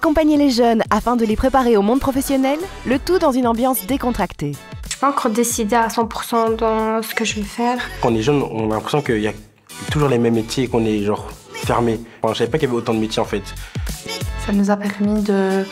accompagner les jeunes afin de les préparer au monde professionnel, le tout dans une ambiance décontractée. Je suis pas encore décidée à 100% dans ce que je vais faire. Quand on est jeune, on a l'impression qu'il y a toujours les mêmes métiers et qu'on est genre fermé. Enfin, je savais pas qu'il y avait autant de métiers en fait. Ça nous a permis de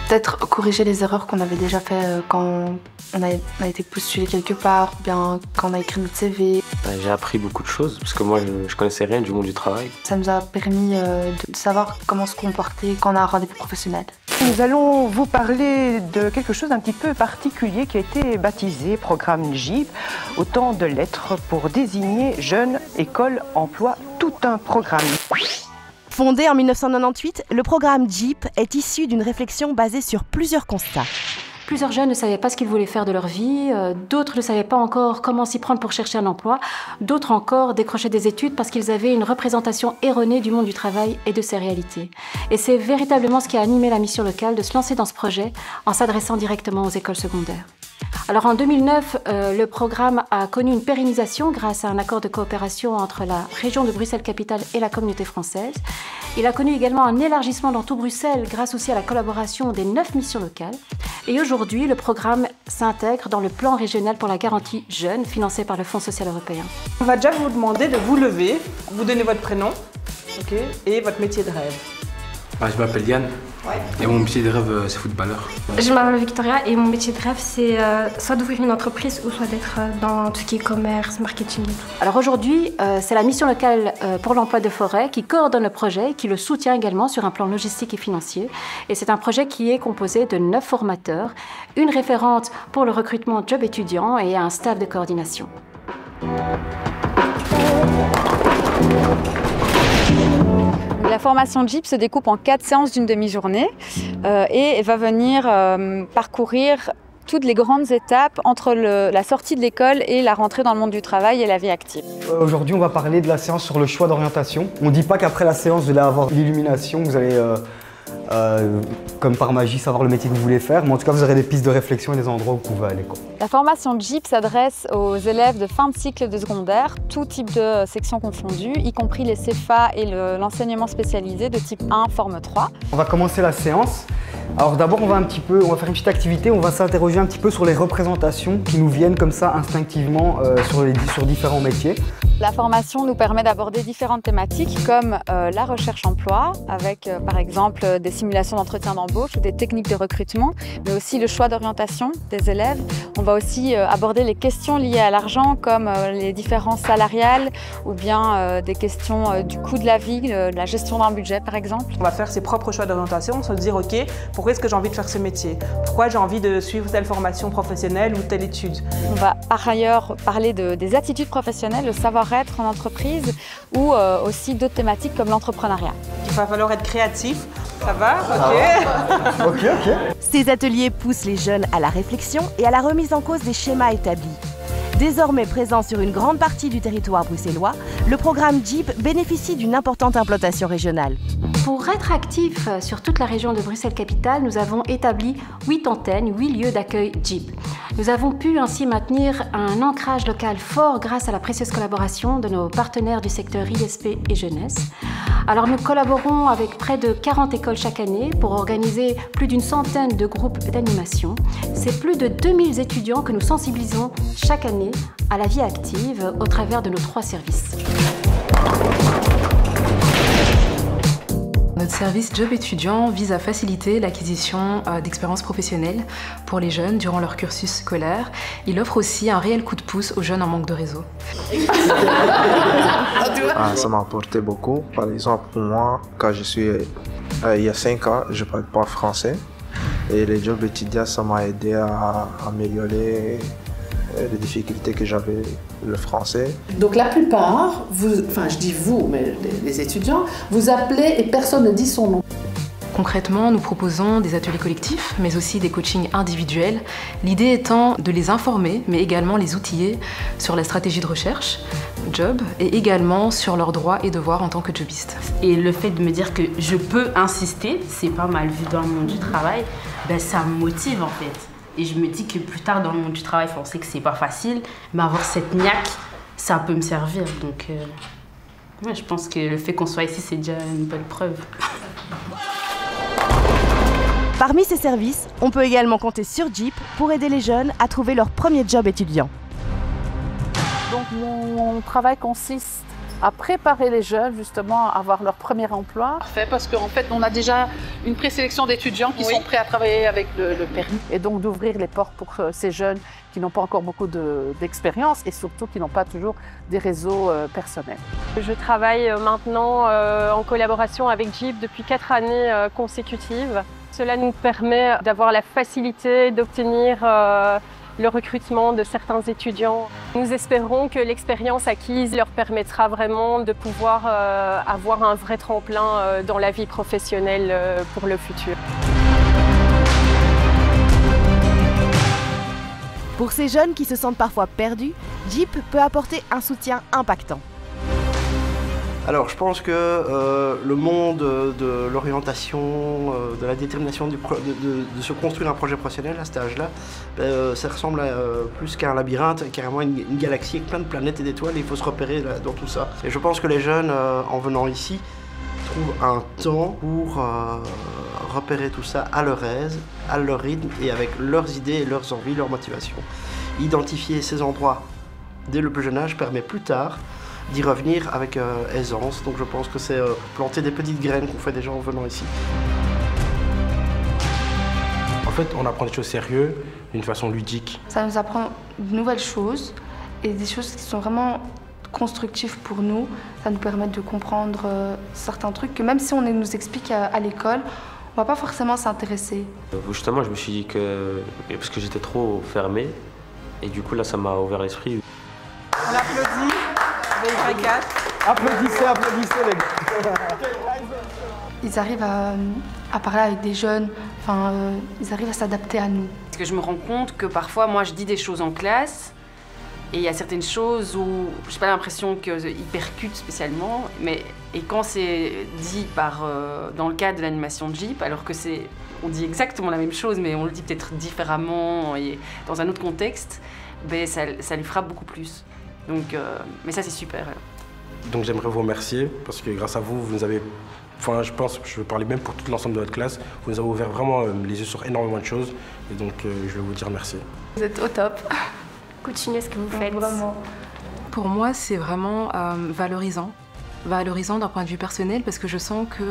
peut-être corriger les erreurs qu'on avait déjà fait quand on a été postulé quelque part, ou bien quand on a écrit notre CV. J'ai appris beaucoup de choses, parce que moi je connaissais rien du monde du travail. Ça nous a permis de savoir comment se comporter quand on a un rendez-vous professionnel. Nous allons vous parler de quelque chose d'un petit peu particulier qui a été baptisé programme JIP, autant de lettres pour désigner Jeunes, École, Emploi, tout un programme. Fondé en 1998, le programme JIP est issu d'une réflexion basée sur plusieurs constats. Plusieurs jeunes ne savaient pas ce qu'ils voulaient faire de leur vie, d'autres ne savaient pas encore comment s'y prendre pour chercher un emploi, d'autres encore décrochaient des études parce qu'ils avaient une représentation erronée du monde du travail et de ses réalités. Et c'est véritablement ce qui a animé la mission locale de se lancer dans ce projet en s'adressant directement aux écoles secondaires. Alors en 2009, le programme a connu une pérennisation grâce à un accord de coopération entre la région de Bruxelles-Capitale et la communauté française. Il a connu également un élargissement dans tout Bruxelles grâce aussi à la collaboration des 9 missions locales. Et aujourd'hui, le programme s'intègre dans le plan régional pour la garantie jeune financé par le Fonds social européen. On va déjà vous demander de vous lever, vous donner votre prénom et votre métier de rêve. Je m'appelle Yann et mon métier de rêve c'est footballeur. Je m'appelle Victoria et mon métier de rêve c'est soit d'ouvrir une entreprise ou soit d'être dans tout ce qui est commerce, marketing et tout. Alors aujourd'hui, c'est la mission locale pour l'emploi de Forêt qui coordonne le projet, qui le soutient également sur un plan logistique et financier. Et c'est un projet qui est composé de 9 formateurs, une référente pour le recrutement job étudiant et un staff de coordination. La formation JIP se découpe en 4 séances d'une demi-journée et va venir parcourir toutes les grandes étapes entre la sortie de l'école et la rentrée dans le monde du travail et la vie active. Aujourd'hui, on va parler de la séance sur le choix d'orientation. On ne dit pas qu'après la séance, vous allez avoir l'illumination, vous allez, comme par magie, savoir le métier que vous voulez faire. Mais en tout cas, vous aurez des pistes de réflexion et des endroits où vous pouvez aller. La formation JIP s'adresse aux élèves de fin de cycle de secondaire, tout type de section confondue, y compris les CFA et l'enseignement spécialisé de type 1, forme 3. On va commencer la séance. Alors d'abord, on va faire une petite activité, on va s'interroger un petit peu sur les représentations qui nous viennent comme ça instinctivement sur différents métiers. La formation nous permet d'aborder différentes thématiques comme la recherche emploi, avec par exemple des simulations d'entretien d'embauche ou des techniques de recrutement, mais aussi le choix d'orientation des élèves. On va aussi aborder les questions liées à l'argent comme les différences salariales ou bien des questions du coût de la vie, de la gestion d'un budget par exemple. On va faire ses propres choix d'orientation, se dire ok, pourquoi est-ce que j'ai envie de faire ce métier? Pourquoi j'ai envie de suivre telle formation professionnelle ou telle étude? On va par ailleurs parler des attitudes professionnelles, le savoir-être en entreprise ou aussi d'autres thématiques comme l'entrepreneuriat. Il va falloir être créatif, ça va? Ok. Ces ateliers poussent les jeunes à la réflexion et à la remise en cause des schémas établis. Désormais présent sur une grande partie du territoire bruxellois, le programme JIP bénéficie d'une importante implantation régionale. Pour être actifs sur toute la région de Bruxelles-Capitale, nous avons établi 8 antennes, 8 lieux d'accueil JIP. Nous avons pu ainsi maintenir un ancrage local fort grâce à la précieuse collaboration de nos partenaires du secteur ISP et jeunesse. Alors nous collaborons avec près de 40 écoles chaque année pour organiser plus d'une centaine de groupes d'animation. C'est plus de 2000 étudiants que nous sensibilisons chaque année à la vie active au travers de nos 3 services. Notre service Job étudiant vise à faciliter l'acquisition d'expériences professionnelles pour les jeunes durant leur cursus scolaire. Il offre aussi un réel coup de pouce aux jeunes en manque de réseau. Ça m'a apporté beaucoup. Par exemple, pour moi, quand je suis il y a 5 ans, je ne parle pas français. Et les jobs étudiants, ça m'a aidé à améliorer les difficultés que j'avais le français. Donc la plupart, je dis vous, mais les étudiants, vous appelez et personne ne dit son nom. Concrètement, nous proposons des ateliers collectifs, mais aussi des coachings individuels. L'idée étant de les informer, mais également les outiller sur la stratégie de recherche, job, et également sur leurs droits et devoirs en tant que jobiste. Et le fait de me dire que je peux insister, c'est pas mal vu dans le monde du travail, ça me motive en fait. Et je me dis que plus tard dans le monde du travail, on sait que c'est pas facile, mais avoir cette niaque, ça peut me servir. Donc, je pense que le fait qu'on soit ici, c'est déjà une bonne preuve. Parmi ces services, on peut également compter sur Jeep pour aider les jeunes à trouver leur premier job étudiant. Donc mon travail consiste à préparer les jeunes justement à avoir leur premier emploi. Parfait, parce qu'en fait on a déjà une présélection d'étudiants qui sont prêts à travailler avec le permis. Et donc d'ouvrir les portes pour ces jeunes qui n'ont pas encore beaucoup d'expérience et surtout qui n'ont pas toujours des réseaux personnels. Je travaille maintenant en collaboration avec Jeep depuis 4 années consécutives. Cela nous permet d'avoir la facilité d'obtenir le recrutement de certains étudiants. Nous espérons que l'expérience acquise leur permettra vraiment de pouvoir avoir un vrai tremplin dans la vie professionnelle pour le futur. Pour ces jeunes qui se sentent parfois perdus, Jeep peut apporter un soutien impactant. Alors, je pense que le monde de l'orientation, de la détermination de se construire un projet professionnel à cet âge-là, ça ressemble à plus qu'à un labyrinthe, carrément une galaxie avec plein de planètes et d'étoiles, et il faut se repérer là, dans tout ça. Et je pense que les jeunes, en venant ici, trouvent un temps pour repérer tout ça à leur aise, à leur rythme, et avec leurs idées et leurs envies, leurs motivations. Identifier ces endroits dès le plus jeune âge permet plus tard d'y revenir avec aisance. Donc je pense que c'est planter des petites graines qu'on fait déjà en venant ici. En fait, on apprend des choses sérieuses d'une façon ludique. Ça nous apprend de nouvelles choses et des choses qui sont vraiment constructives pour nous. Ça nous permet de comprendre certains trucs que même si on nous explique à l'école, on va pas forcément s'intéresser. Justement, je me suis dit que... parce que j'étais trop fermé, et du coup là, ça m'a ouvert l'esprit. On applaudit. Applaudissez, applaudissez les gars. Ils arrivent à parler avec des jeunes, ils arrivent à s'adapter à nous. Parce que je me rends compte que parfois, moi, je dis des choses en classe, et il y a certaines choses où je n'ai pas l'impression qu'ils percutent spécialement, et quand c'est dit dans le cadre de l'animation de Jeep, alors que on dit exactement la même chose, mais on le dit peut-être différemment et dans un autre contexte, ben, ça lui frappe beaucoup plus. Donc, mais ça, c'est super. Donc j'aimerais vous remercier parce que grâce à vous, vous nous avez, je pense, je veux parler même pour tout l'ensemble de votre classe, vous nous avez ouvert vraiment les yeux sur énormément de choses. Et donc je vais vous dire merci. Vous êtes au top. Continuez ce que vous faites. Vraiment. Pour moi, c'est vraiment valorisant. Valorisant d'un point de vue personnel parce que je sens que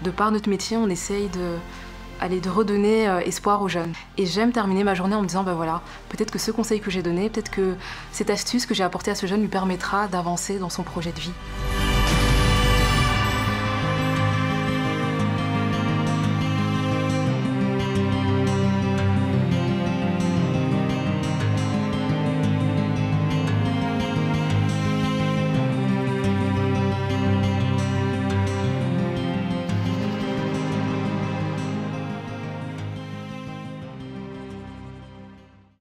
de par notre métier, on essaye de redonner espoir aux jeunes. Et j'aime terminer ma journée en me disant, ben voilà, peut-être que ce conseil que j'ai donné, peut-être que cette astuce que j'ai apportée à ce jeune lui permettra d'avancer dans son projet de vie.